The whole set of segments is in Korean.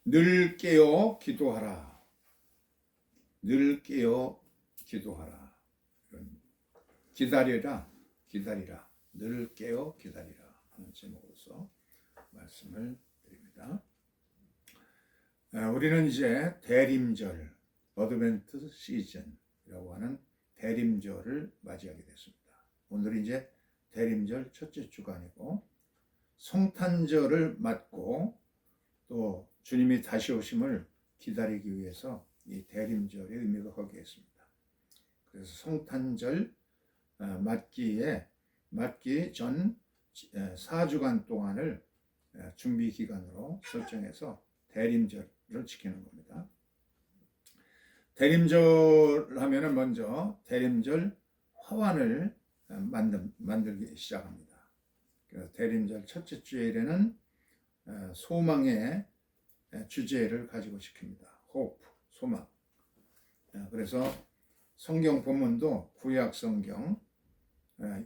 늘 깨어 기도하라. 늘 깨어 기도하라. 기다리라, 기다리라. 늘 깨어 기다리라 하는 제목으로서 말씀을 드립니다. 우리는 이제 대림절, 어드벤트 시즌이라고 하는 대림절을 맞이하게 됐습니다. 오늘은 이제 대림절 첫째 주간이고 성탄절을 맞고 또 주님이 다시 오심을 기다리기 위해서 이 대림절의 의미가 거기에 있습니다. 그래서 성탄절 맞기 전 4주간 동안을 준비 기간으로 설정해서 대림절을 지키는 겁니다. 대림절 하면은 먼저 대림절 화환을 만들기 시작합니다. 그래서 대림절 첫째 주일에는 소망의 주제를 가지고 지킵니다. hope, 소망. 그래서 성경 본문도 구약 성경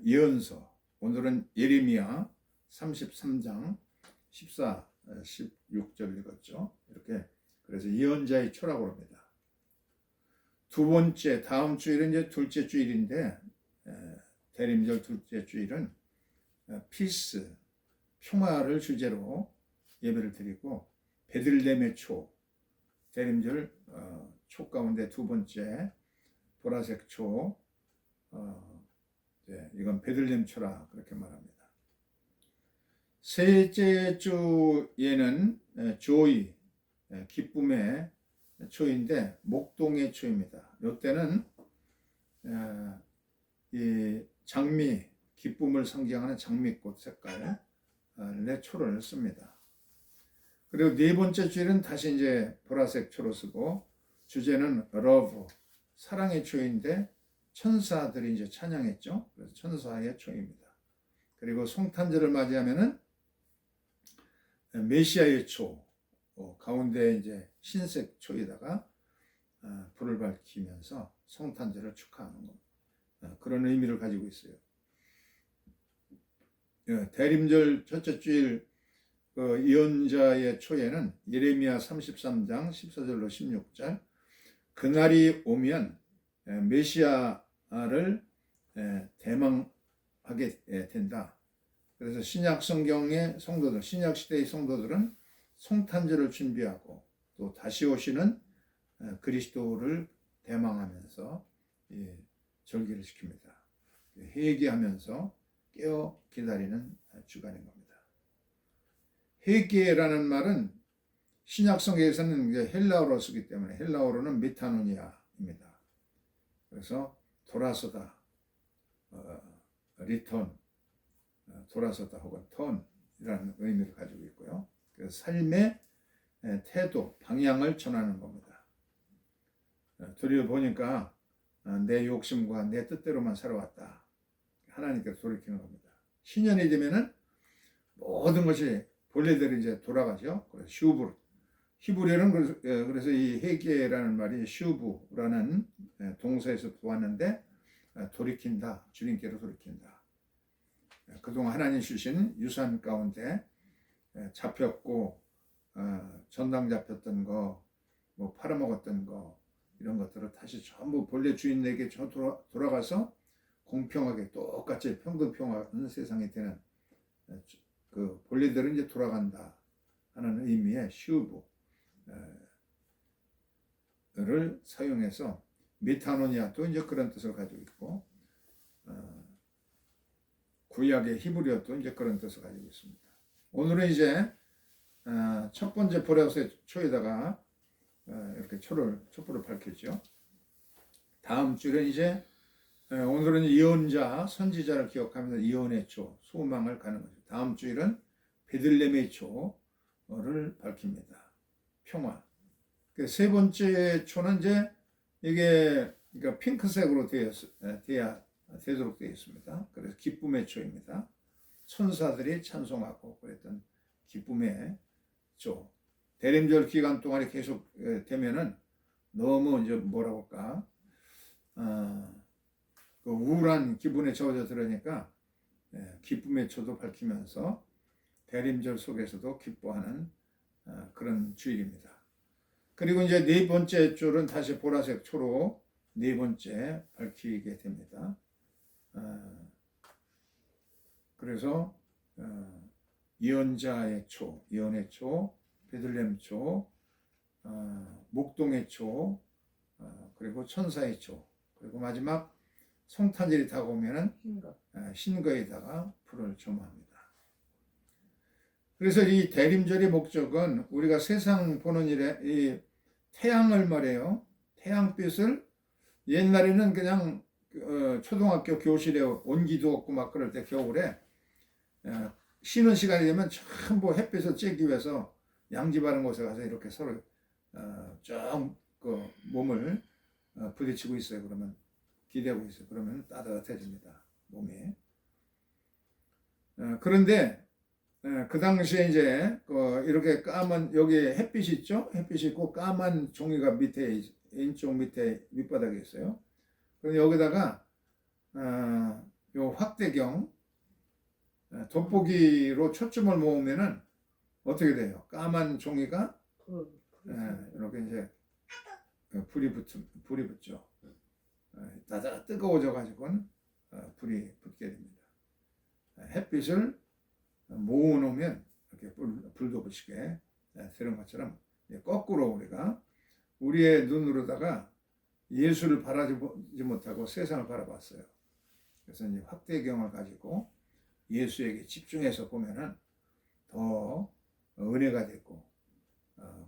예언서, 오늘은 예레미야 33장 14, 16절 읽었죠. 이렇게 그래서 예언자의 초라고 합니다. 두 번째, 다음 주일은 이제 둘째 주일인데 대림절 둘째 주일은 피스, 평화를 주제로 예배를 드리고 베들레헴의 초, 대림절 초 가운데 두 번째 보라색 초, 이건 베들레헴 초라 그렇게 말합니다. 셋째 주에는 조이, 기쁨의 초인데 목동의 초입니다. 이때는 이 장미, 기쁨을 상징하는 장미꽃 색깔의 초를 씁니다. 그리고 네 번째 주일은 다시 이제 보라색 초로 쓰고 주제는 love, 사랑의 초인데 천사들이 이제 찬양했죠. 그래서 천사의 초입니다. 그리고 성탄절을 맞이하면은 메시아의 초, 가운데 이제 흰색 초에다가 불을 밝히면서 성탄절을 축하하는 겁니다. 그런 의미를 가지고 있어요. 대림절 첫째 주일 예언자의 초에는 예레미야 33장 14절로 16절 그날이 오면 메시아를 대망하게 된다. 그래서 신약 성경의 성도들, 신약 시대의 성도들은 성탄절을 준비하고 또 다시 오시는 그리스도를 대망하면서 절기를 지킵니다. 회개하면서 깨어 기다리는 주간인 겁니다. 회개라는 말은 신약 성경에서는 헬라어로 쓰기 때문에 헬라어로는 메타노니아입니다. 그래서 돌아서다, 리턴, 돌아서다 혹은 턴이라는 의미를 가지고 있고요. 그래서 삶의 태도, 방향을 전하는 겁니다. 들여보니까 내 욕심과 내 뜻대로만 살아왔다. 하나님께서 돌이키는 겁니다. 신년이 되면은 모든 것이 본래대로 이제 돌아가죠. 그래서 슈브, 히브리어는 그래서 이 회개라는 말이 슈브라는 동사에서 보았는데 돌이킨다, 주님께로 돌이킨다. 그동안 하나님 주신 유산 가운데 잡혔고 전당 잡혔던 거, 뭐 팔아먹었던 거 이런 것들을 다시 전부 본래 주인에게 돌아가서 공평하게 똑같이 평등평화한 세상이 되는 그 본래대로 이제 돌아간다 하는 의미의 슈브를 사용해서 메타노니아도 이제 그런 뜻을 가지고 있고 구약의 히브리어도 이제 그런 뜻을 가지고 있습니다. 오늘은 이제 첫 번째 보라색 초에다가 이렇게 촛불을 밝혔죠. 다음 주는 이제 오늘은 예언자, 선지자를 기억하면서 예언의 초, 소망을 가는 거죠. 다음 주일은 베들레헴의 초를 밝힙니다. 평화. 세 번째 초는 이제 이게 그러니까 핑크색으로 되도록 되어 있습니다. 그래서 기쁨의 초입니다. 천사들이 찬송하고 그랬던 기쁨의 초. 대림절 기간 동안에 계속 되면은 너무 이제 뭐라고 할까? 그 우울한 기분에 젖어 들으니까 기쁨의 초도 밝히면서 대림절 속에서도 기뻐하는 그런 주일입니다. 그리고 이제 네 번째 줄은 다시 보라색 초로 네 번째 밝히게 됩니다. 그래서 예언자의 초, 예언의 초, 베들레헴 초, 목동의 초, 그리고 천사의 초, 그리고 마지막 성탄절이 다가오면은 흰거에다가 불을 점화합니다. 그래서 이 대림절의 목적은 우리가 세상 보는 일에 이 태양을 말해요. 태양빛을 옛날에는 그냥 초등학교 교실에 온기도 없고 막 그럴 때 겨울에 쉬는 시간이 되면 전부 햇빛을 쬐기 위해서 양지 바른 곳에 가서 이렇게 서로 쭉 그 몸을 부딪히고 있어요. 그러면 기대고 있어요. 그러면 따뜻해집니다. 몸이. 그런데 그 당시에 이제 이렇게 까만 여기 햇빛이 있죠. 햇빛이 있고 까만 종이가 밑에 왼쪽 밑에 밑바닥에 있어요. 그럼 여기다가 요 확대경 돋보기로 초점을 모으면은 어떻게 돼요? 까만 종이가 이렇게 이제 불이 붙죠. 다다 뜨거워져 가지고는 불이 붙게 됩니다. 햇빛을 모으놓으면 이렇게 불도 붙이게 되는 것처럼 거꾸로 우리가 우리의 눈으로다가 예수를 바라지 못하고 세상을 바라봤어요. 그래서 이제 확대경을 가지고 예수에게 집중해서 보면은 더 은혜가 됐고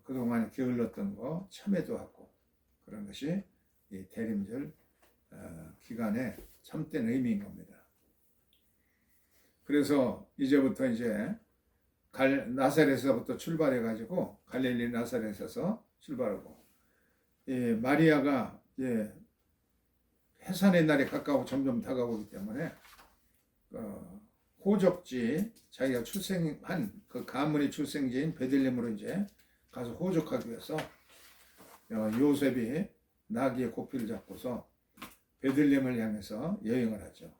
그동안 게을렀던 거 참회도 하고 그런 것이 이 대림절 기간의 참된 의미인 겁니다. 그래서 이제부터 이제 나사렛에서부터 출발해 가지고 갈릴리 나사렛에서 출발하고 마리아가 해산의 날이 점점 다가오기 때문에 호적지 자기가 출생한 그 가문의 출생지인 베들레헴으로 이제 가서 호적하기 위해서 요셉이 나귀의 고피를 잡고서 베들레헴을 향해서 여행을 하죠.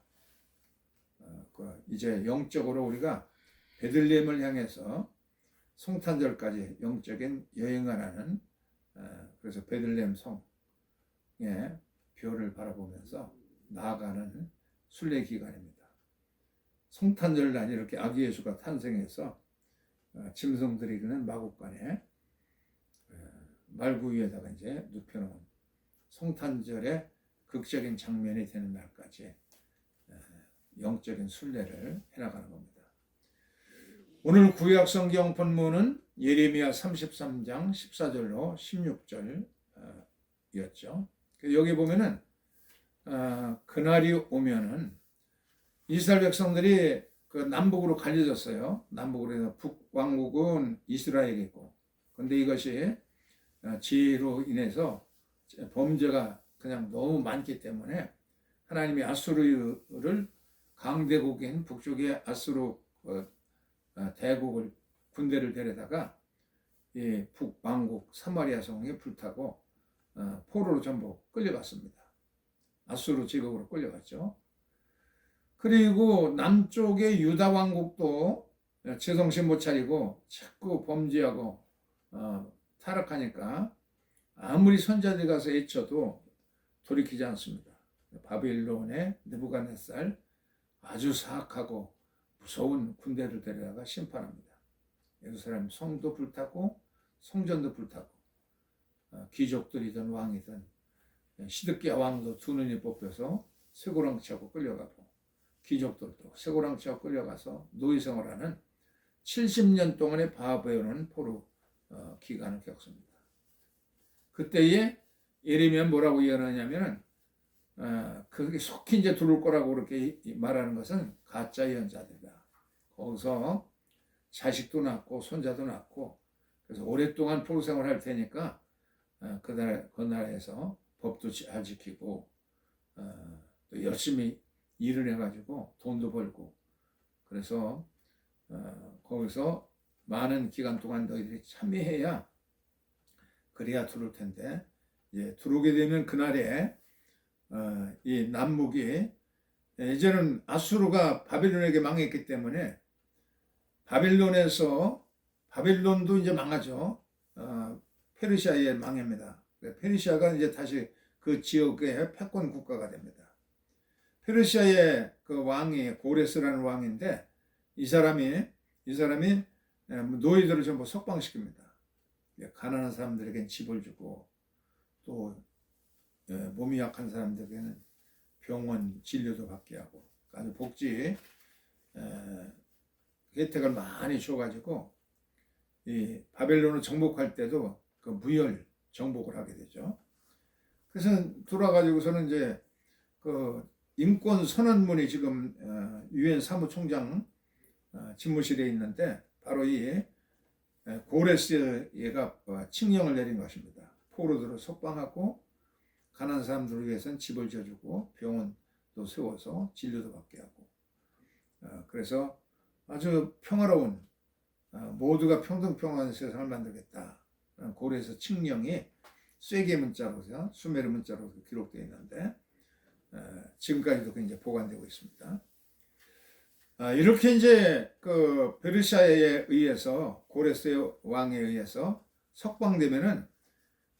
이제 영적으로 우리가 베들레헴을 향해서 성탄절까지 영적인 여행을 하는 그래서 베들레헴 성의 별을 바라보면서 나아가는 순례 기간입니다. 성탄절 날 이렇게 아기 예수가 탄생해서 짐승들이 이르는 마국간에 말구 위에다가 이제 눕혀놓은 성탄절의 극적인 장면이 되는 날까지 영적인 순례를 해나가는 겁니다. 오늘 구약 성경 본문은 예레미야 33장 14절로 16절이었죠. 여기 보면은 그날이 오면은 이스라엘 백성들이 그 남북으로 갈려졌어요. 남북으로 해서 북왕국은 이스라엘이고, 근데 이것이 지혜로 인해서 범죄가 그냥 너무 많기 때문에 하나님이 아수르를 강대국인 북쪽의 아수르 대국을 군대를 데려다가 이 북왕국 사마리아 성에 불타고 포로로 전부 끌려갔습니다. 아수르 제국으로 끌려갔죠. 그리고 남쪽의 유다 왕국도 제정신 못 차리고 자꾸 범죄하고 타락하니까 아무리 선자들이 가서 애쳐도 돌이키지 않습니다. 바빌론의 느부갓네살 아주 사악하고 무서운 군대를 데려다가 심판합니다. 예루살렘 성도 불타고 성전도 불타고 귀족들이든 왕이든 시드기야 왕도 두 눈이 뽑혀서 쇠고랑치하고 끌려가고 귀족들도 쇠고랑치하고 끌려가서 노예생활하는 70년 동안의 바벨론 포로 기간을 겪습니다. 그때에 예레미야 뭐라고 예언하냐면은 그게 속히 이제 들어올 거라고 그렇게 말하는 것은 가짜 예언자들이다. 거기서 자식도 낳고 손자도 낳고 그래서 오랫동안 포로 생활할 테니까 그 나라에서 법도 잘 지키고 또 열심히 일을 해가지고 돈도 벌고 그래서 거기서 많은 기간 동안 너희들이 참여해야 그래야 들어올 텐데 들어오게 되면 그날에 이 남북이 이제는 아수르가 바빌론에게 망했기 때문에 바빌론에서 바벨론도 이제 망하죠. 페르시아의 망입니다. 페르시아가 이제 다시 그 지역의 패권 국가가 됩니다. 페르시아의 그 왕이 고레스라는 왕인데 이 사람이 노예들을 전부 석방시킵니다. 가난한 사람들에게는 집을 주고 또 몸이 약한 사람들에게는 병원 진료도 받게 하고 아주 복지 혜택을 많이 줘가지고 이 바벨론을 정복할 때도 그 무혈 정복을 하게 되죠. 그래서 돌아가지고서는 이제 그 인권 선언문이 지금 유엔 사무총장 집무실에 있는데 바로 이 고레스가 칙령을 내린 것입니다. 포로들을 석방하고 가난한 사람들을 위해서는 집을 지어주고 병원도 세워서 진료도 받게 하고 그래서 아주 평화로운 모두가 평등평화한 세상을 만들겠다. 고레스 칙령이 쇠계 문자로서 수메르 문자로 기록되어 있는데 지금까지도 굉장히 보관되고 있습니다. 이렇게 이제 그 페르시아에 의해서 고레스 왕에 의해서 석방되면은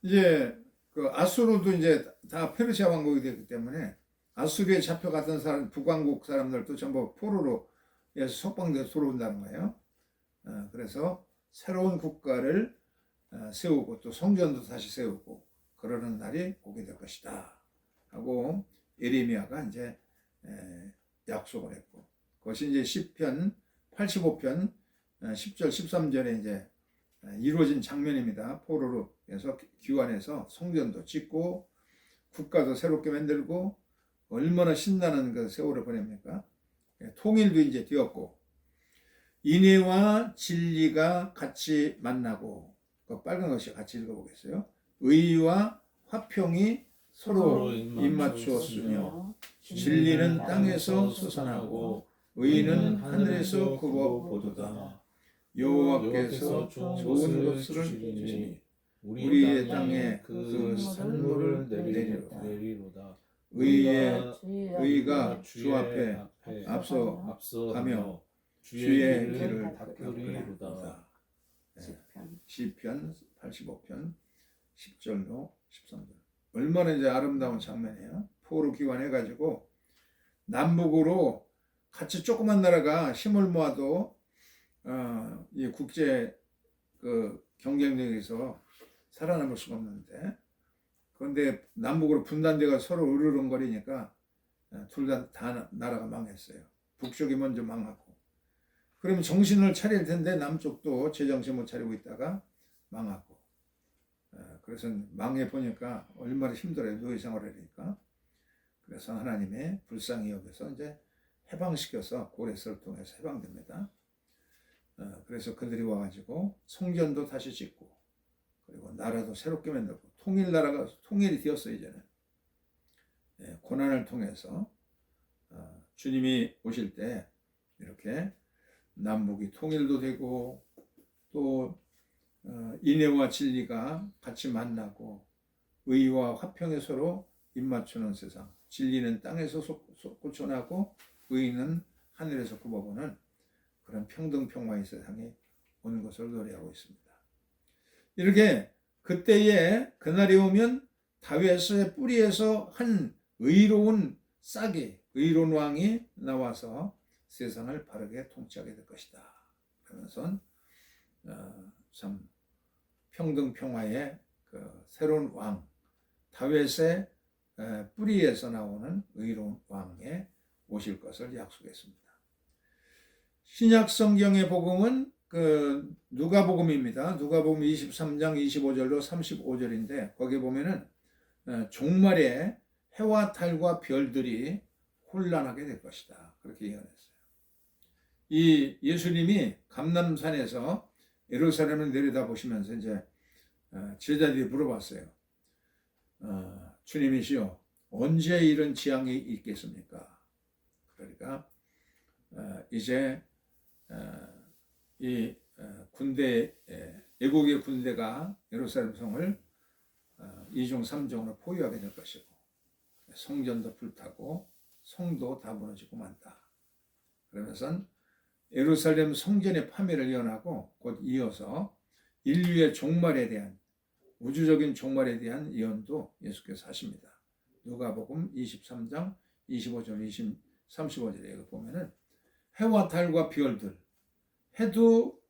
이제 그 아수르도 이제 다 페르시아 왕국이 되기 때문에 아수르에 잡혀갔던 사람 북왕국 사람들도 전부 포로로 해서 석방돼서 돌아온다는 거예요. 그래서 새로운 국가를 세우고 또 성전도 다시 세우고 그러는 날이 오게 될 것이다 하고 예레미야가 이제 약속을 했고 그것이 이제 시편 85편 10절 13절에 이제 이루어진 장면입니다. 포로로 해서 귀환해서 성전도 짓고 국가도 새롭게 만들고 얼마나 신나는 그 세월을 보냅니까? 통일도 이제 되었고 인애와 진리가 같이 만나고 그 빨간 것이 같이 읽어보겠어요. 의와 화평이 서로 입맞추었으며 진리는 땅에서 솟아나고 의는 하늘에서 굽어보도다. 여호와께서 좋은 것을 주시니 우리의 땅에 그 산물을 내리로다. 의가 주 앞에 앞서 가며 주의 길을 닦으리로다. 시편 85편 10절로 13절. 얼마나 이제 아름다운 장면이에요. 포로 귀환해가지고 남북으로 같이 조그만 나라가 힘을 모아도 이 국제 그 경쟁력에서 살아남을 수가 없는데 그런데 남북으로 분단돼가 서로 으르렁거리니까 둘 다 나라가 망했어요. 북쪽이 먼저 망하고 그러면 정신을 차릴 텐데 남쪽도 제정신 못 차리고 있다가 망하고 그래서 망해 보니까 얼마나 힘들어요. 노예 생활을 하니까. 그래서 하나님의 불쌍히 여겨서 이제 해방시켜서 고레스를 통해서 해방됩니다. 그래서 그들이 와가지고 성전도 다시 짓고 그리고 나라도 새롭게 만들고 통일나라가 통일이 되었어요. 이제는 고난을 통해서 주님이 오실 때 이렇게 남북이 통일도 되고 또 인애와 진리가 같이 만나고 의와 화평에 서로 입맞추는 세상, 진리는 땅에서 솟구쳐나고 의는 하늘에서 굽어보는 그런 평등평화의 세상이 오는 것을 노래하고 있습니다. 이렇게 그때에 그날이 오면 다윗의 뿌리에서 한 의로운 싹이 의로운 왕이 나와서 세상을 바르게 통치하게 될 것이다. 그러면서 참 평등평화의 그 새로운 왕 다윗의 뿌리에서 나오는 의로운 왕에 오실 것을 약속했습니다. 신약 성경의 복음은 그 누가복음입니다. 누가복음 23장 25절로 35절인데 거기 보면은 종말에 해와 달과 별들이 혼란하게 될 것이다. 그렇게 예언했어요. 이 예수님이 감람산에서 예루살렘을 내려다보시면서 이제 제자들이 물어봤어요. 주님이시여 언제 이런 재앙이 있겠습니까? 그러니까 이제 이 군대 애국의 군대가 예루살렘 성을 2중 3중으로 포위하게 될 것이고 성전도 불타고 성도 다 무너지고 만다. 그러면서 예루살렘 성전의 파멸을 예언하고 곧 이어서 인류의 종말에 대한 우주적인 종말에 대한 예언도 예수께서 하십니다. 누가복음 23장 25절 35절에 보면은 해와 달과 별들, 해도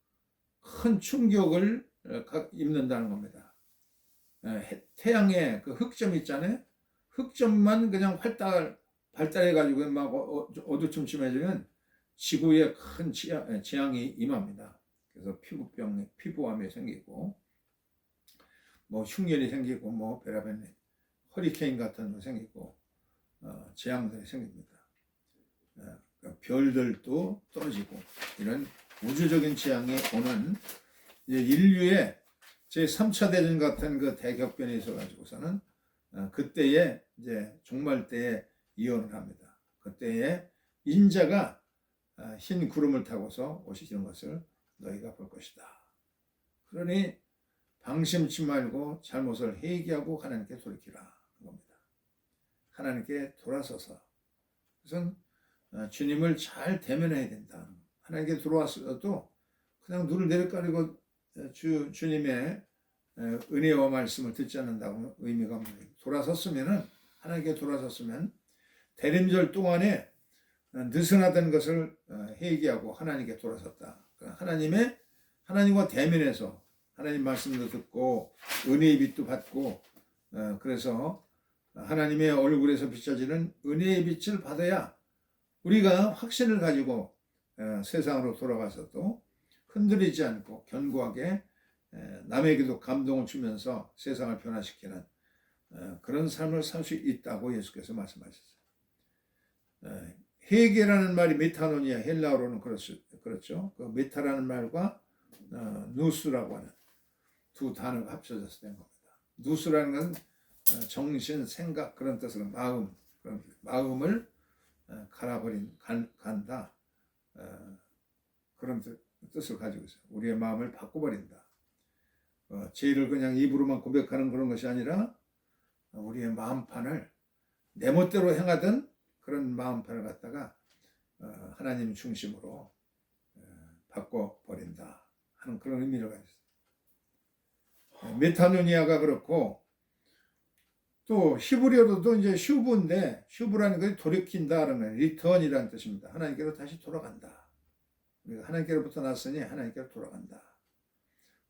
큰 충격을 입는다는 겁니다. 태양의 그 흑점 있잖아요. 흑점만 그냥 발달해가지고 막 어두침침해지면 지구에 큰 재앙이 임합니다. 그래서 피부암이 생기고, 뭐 흉년이 생기고, 뭐 별의별 허리케인 같은 거 생기고, 재앙들이 생깁니다. 별들도 떨어지고, 이런 우주적인 재앙이 오는 인류의 제3차 대전 같은 그 대격변이 있어가지고서는 그때에 이제 종말 때에 예언을 합니다. 그때에 인자가 흰 구름을 타고서 오시는 것을 너희가 볼 것이다. 그러니 방심치 말고 잘못을 회개하고 하나님께 돌이키라 겁니다. 하나님께 돌아서서 그것은 주님을 잘 대면해야 된다. 하나님께 들어왔어도 그냥 눈을 내려가리고 주님의 은혜와 말씀을 듣지 않는다고 의미가 없는 돌아섰으면은 하나님께 돌아섰으면 대림절 동안에 느슨하던 것을 회개하고 하나님께 돌아섰다. 하나님과 대면해서 하나님 말씀도 듣고 은혜의 빛도 받고 그래서 하나님의 얼굴에서 비춰지는 은혜의 빛을 받아야 우리가 확신을 가지고 세상으로 돌아가서도 흔들리지 않고 견고하게 남에게도 감동을 주면서 세상을 변화시키는 그런 삶을 살 수 있다고 예수께서 말씀하셨어요. 회개라는 말이 메타노니아 헬라어로는 그렇죠. 그 메타라는 말과 누스라고 하는 두 단어가 합쳐져서 된 겁니다. 누스라는 건 정신, 생각 그런 뜻으로 마음을 간다 그런 뜻을 가지고 있어요. 우리의 마음을 바꿔버린다. 죄를 그냥 입으로만 고백하는 그런 것이 아니라 우리의 마음판을 내 멋대로 행하던 그런 마음판을 갖다가 하나님 중심으로 바꿔버린다 하는 그런 의미를 가지고 있어요. 메타노니아가 그렇고 또 히브리어로도 이제 슈브인데 슈브라는 것이 돌이킨다라는 거예요. 리턴이라는 뜻입니다. 하나님께로 다시 돌아간다. 우리가 하나님께로부터 났으니 하나님께로 돌아간다.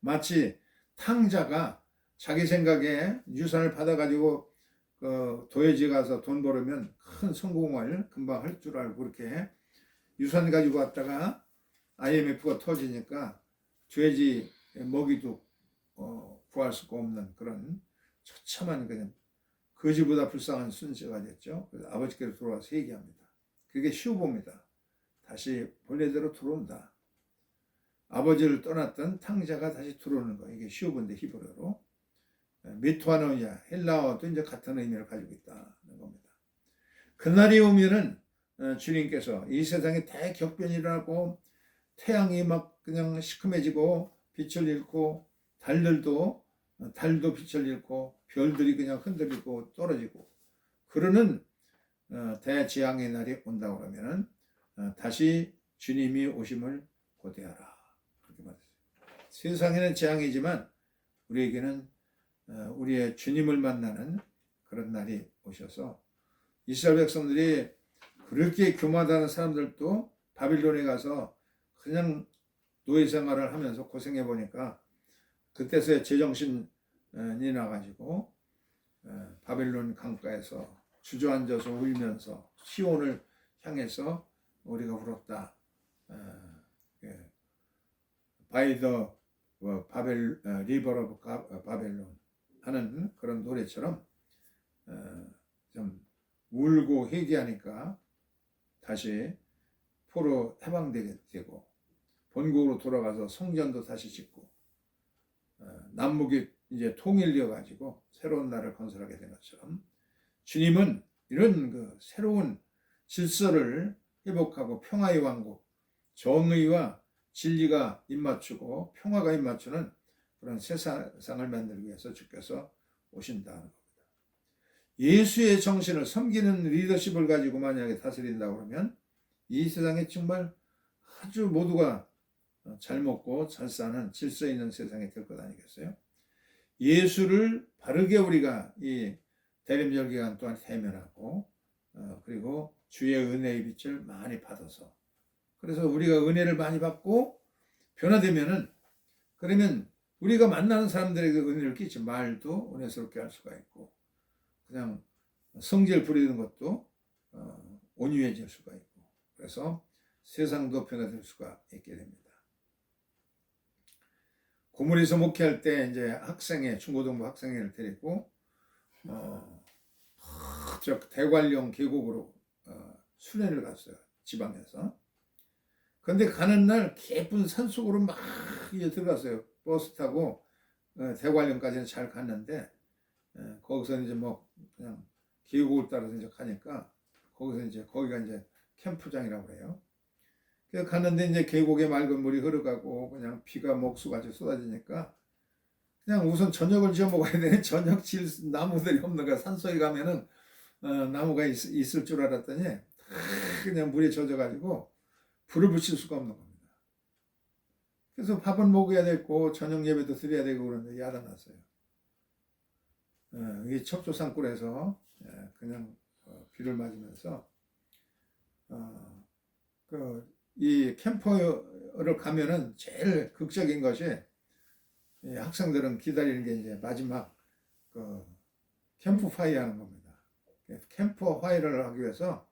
마치 탕자가 자기 생각에 유산을 받아가지고 도회지 가서 돈 벌으면 큰 성공을 금방 할 줄 알고 그렇게 유산 가지고 왔다가 IMF가 터지니까 돼지 먹이도 구할 수가 없는 그런 처참한 그냥 거지보다 불쌍한 순서가 됐죠. 그래서 아버지께로 돌아와서 얘기합니다. 그게 슈보입니다. 다시 본래대로 들어온다. 아버지를 떠났던 탕자가 다시 들어오는 거. 이게 슈보인데 히브리어로. 미토아노니아 헬라어도 이제 같은 의미를 가지고 있다는 겁니다. 그날이 오면은 주님께서 이 세상에 대격변이 일어나고 태양이 막 그냥 시커매지고 빛을 잃고 달도 빛을 잃고 별들이 그냥 흔들리고 떨어지고 그러는 대재앙의 날이 온다고 하면은 다시 주님이 오심을 고대하라 그렇게 말했어요. 세상에는 재앙이지만 우리에게는 우리의 주님을 만나는 그런 날이 오셔서 이스라엘 백성들이 그렇게 교만하는 사람들도 바빌론에 가서 그냥 노예 생활을 하면서 고생해 보니까 그때서야 제정신이 나가지고 바벨론 강가에서 주저앉아서 울면서 시온을 향해서 우리가 울었다. By the river of 바벨론 하는 그런 노래처럼 좀 울고 회개하니까 다시 포로 해방되게 되고 본국으로 돌아가서 성전도 다시 짓고 남북이 이제 통일되어 가지고 새로운 나라를 건설하게 된 것처럼 주님은 이런 그 새로운 질서를 회복하고 평화의 왕국, 정의와 진리가 입맞추고 평화가 입맞추는 그런 세상을 만들기 위해서 주께서 오신다는 겁니다. 예수의 정신을 섬기는 리더십을 가지고 만약에 다스린다고 그러면 이 세상에 정말 아주 모두가 잘 먹고 잘 사는 질서 있는 세상이 될 것 아니겠어요? 예수를 바르게 우리가 이 대림절 기간 동안 대면하고 그리고 주의 은혜의 빛을 많이 받아서 그래서 우리가 은혜를 많이 받고 변화되면은 그러면 우리가 만나는 사람들에게 은혜를 끼치 말도 은혜스럽게 할 수가 있고 그냥 성질 부리는 것도 온유해질 수가 있고 그래서 세상도 변화될 수가 있게 됩니다. 고물에서 목회할 때 이제 학생회 중고등부 학생회를 데리고 저 대관령 계곡으로 순회를 갔어요. 지방에서. 근데 가는 날 깊은 산속으로 막 이제 들어갔어요. 버스 타고 대관령까지는 잘 갔는데 거기서 이제 뭐 그냥 계곡을 따라서 이제 가니까 거기서 이제 거기가 이제 캠프장이라고 해요. 그래서 갔는데 이제 계곡에 맑은 물이 흐르가고 그냥 비가 목수같이 쏟아지니까 그냥 우선 저녁을 지어 먹어야 되는 저녁 질 나무들이 없는 거야. 산속에 가면은 나무가 있을 줄 알았더니 그냥 물에 젖어가지고 불을 붙일 수가 없는 겁니다. 그래서 밥은 먹어야 되고 저녁 예배도 드려야 되고 그러는데 야단났어요. 이 첩조산골에서 그냥 비를 맞으면서 이 캠퍼를 가면은 제일 극적인 것이 학생들은 기다리는 게 이제 마지막 캠프 파이어 하는 겁니다. 캠프 파이어를 하기 위해서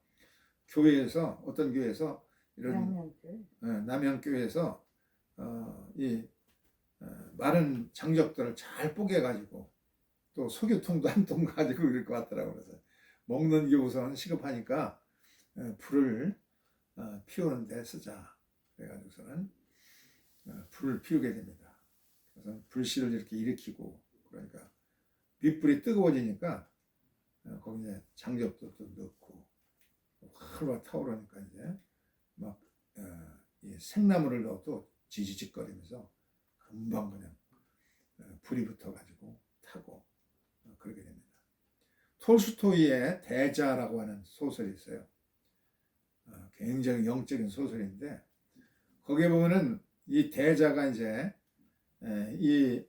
교회에서 어떤 교회에서 이런 남양교회에서 이 마른 장적들을 잘 뽀개 가지고 또 석유통도 한 통 가지고 이럴 것 같더라고요. 그래서 먹는 게 우선 시급하니까 불을 피우는 데 쓰자. 그래가지고서는 불을 피우게 됩니다. 그래서 불씨를 이렇게 일으키고 그러니까 밑불이 뜨거워지니까 거기 이제 장접도 또 넣고 활활 타오르니까 이제 막 이 생나무를 넣어도 지지직거리면서 금방 그냥 불이 붙어가지고 타고 그렇게 됩니다. 톨스토이의 대자라고 하는 소설이 있어요. 굉장히 영적인 소설인데 거기에 보면은 이 대자가 이제 이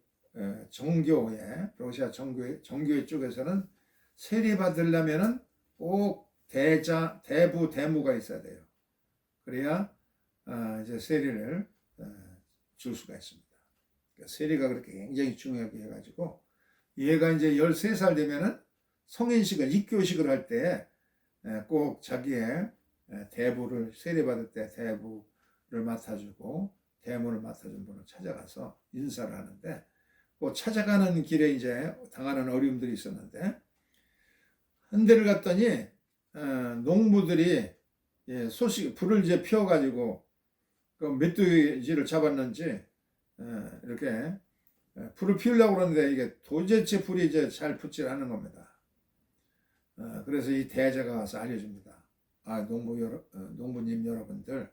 정교회 러시아 정교회 쪽에서는 세례 받으려면은 꼭 대자 대부 대무가 있어야 돼요. 그래야 이제 세례를 줄 수가 있습니다. 그러니까 세례가 그렇게 굉장히 중요하게 해가지고 얘가 이제 13살 되면은 성인식을 입교식을 할 때 꼭 자기의 대부를 세례받을 때 대부를 맡아주고 대무를 맡아준 분을 찾아가서 인사를 하는데 그 찾아가는 길에 이제 당하는 어려움들이 있었는데 한 데를 갔더니 농부들이 불을 이제 피워가지고 그 메뚜기를 잡았는지 이렇게 불을 피우려고 그러는데 이게 도대체 불이 이제 잘 붙질 않는 겁니다. 그래서 이 대자가 와서 알려줍니다. 농부님 여러분들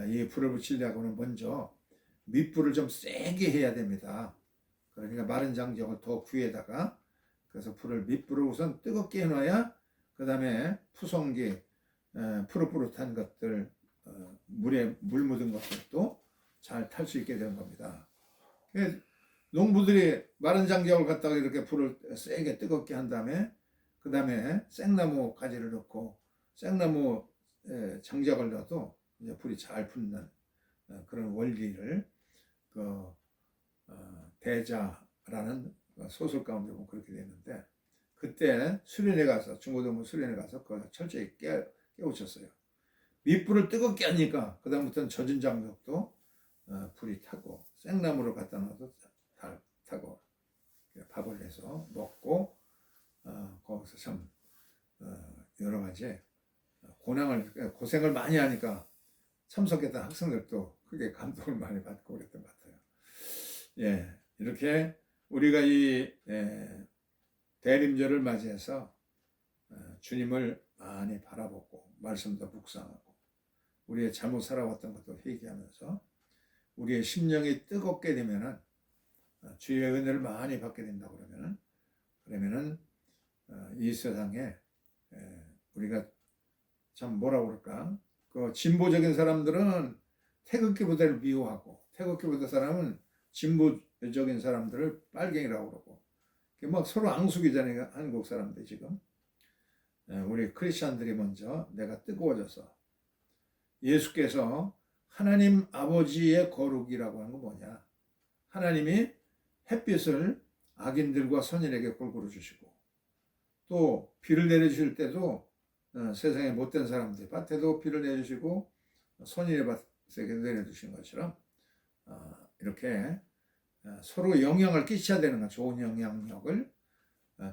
이 불을 붙이려고는 먼저 밑불을 좀 세게 해야 됩니다. 그러니까 마른 장정을 더 귀에다가 그래서 밑불을 우선 뜨겁게 해놔야 그 다음에 푸성기 푸릇푸릇한 것들 물에 물 묻은 것들도 잘 탈 수 있게 되는 겁니다. 농부들이 마른 장작을 갖다가 이렇게 불을 세게 뜨겁게 한 다음에 그 다음에 생나무 가지를 넣고 생나무 장작을 넣어도 이제 불이 잘 붙는 그런 원리를 대자라는 소설 가운데 보면 그렇게 되는데 그때 수련회 가서 중고등부 수련회 가서 그걸 철저히 깨우쳤어요. 밑불을 뜨겁게 하니까 그 다음부터는 젖은 장작도 불이 타고 생나무를 갖다 놔도 타고 밥을 내서 먹고 거기서 참 여러 가지 고생을 많이 하니까 참석했던 학생들도 크게 감동을 많이 받고 그랬던 것 같아요. 예, 이렇게 우리가 이 대림절을 맞이해서 주님을 많이 바라보고 말씀도 묵상하고 우리의 잘못 살아왔던 것도 회개하면서 우리의 심령이 뜨겁게 되면은 주의 은혜를 많이 받게 된다 그러면은 이 세상에 우리가 참 뭐라 그럴까 그 진보적인 사람들은 태극기 부대를 미워하고, 태극기 부대 사람은 진보적인 사람들을 빨갱이라고 그러고, 막 서로 앙숙이잖아요. 한국 사람들 지금. 우리 크리스천들이 먼저 내가 뜨거워져서, 예수께서 하나님 아버지의 거룩이라고 하는 건 뭐냐? 하나님이 햇빛을 악인들과 선인에게 골고루 주시고, 또 비를 내려주실 때도 세상에 못된 사람들 밭에도 비를 내주시고 선인의 밭에 내려주신 것처럼 이렇게 서로 영향을 끼쳐야 되는 거, 좋은 영향력을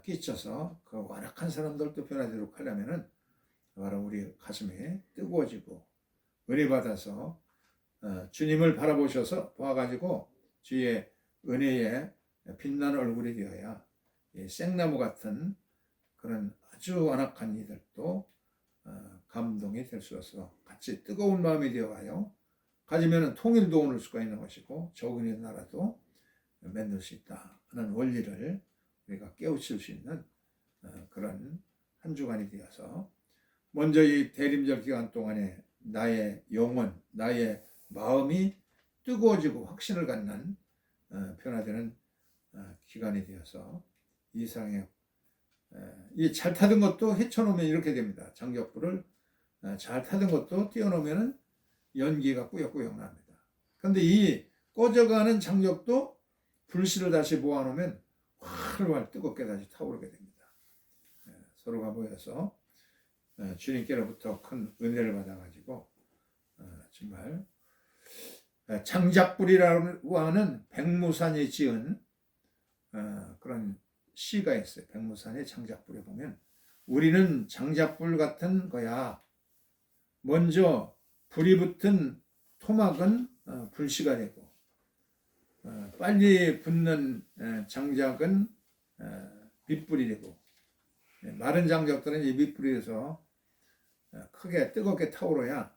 끼쳐서 그 완악한 사람들도 변화되도록 하려면은 바로 우리 가슴이 뜨거워지고 은혜 받아서 주님을 바라보셔서 봐가지고 주의 은혜에 빛나는 얼굴이 되어야 생나무 같은 그런 아주 완악한 이들도 감동이 될 수 있어 같이 뜨거운 마음이 되어가요. 가지면 통일도 오를 수가 있는 것이고 적은의 나라도 만들 수 있다 하는 원리를 우리가 깨우칠 수 있는 그런 한 주간이 되어서 먼저 이 대림절 기간 동안에 나의 영혼, 나의 마음이 뜨거워지고 확신을 갖는 변화되는 기간이 되어서 이 세상에 이 잘 타던 것도 헤쳐놓으면 이렇게 됩니다. 장작불을 잘 타던 것도 띄워놓으면 연기가 꾸역꾸역 납니다. 그런데 이 꺼져가는 장작도 불씨를 다시 모아놓으면 활활 뜨겁게 다시 타오르게 됩니다. 서로가 모여서 주님께로부터 큰 은혜를 받아가지고 정말 장작불이라고 하는 백무산이 지은 그런 시가 있어요. 백무산의 장작불에 보면 우리는 장작불 같은 거야. 먼저 불이 붙은 토막은 불씨가 되고 빨리 붙는 장작은 밑불이 되고 마른 장작들은 이 밑불이 돼서 크게 뜨겁게 타오르야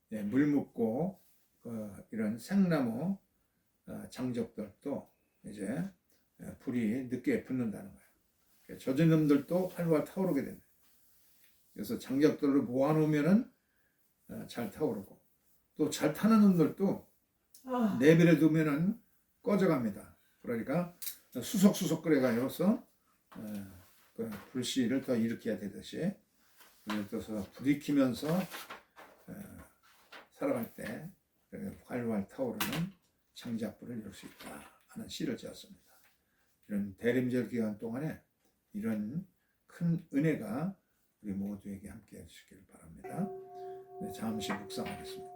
물 묻고 이런 생나무 장작들도 이제 불이 늦게 붙는다는 거예요. 젖은 놈들도 활활 타오르게 된다. 그래서 장작들을 모아놓으면은 잘 타오르고 또 잘 타는 놈들도 내버려 두면은 꺼져갑니다. 그러니까 수석수석 끓여가지고서 그 불씨를 더 일으켜야 되듯이 예를 들어서 부딪히면서 살아갈 때 활활 타오르는 장작불을 이룰 수 있다 하는 시를 지었습니다. 이런 대림절 기간 동안에 이런 큰 은혜가 우리 모두에게 함께 해주시길 바랍니다. 네, 잠시 묵상하겠습니다.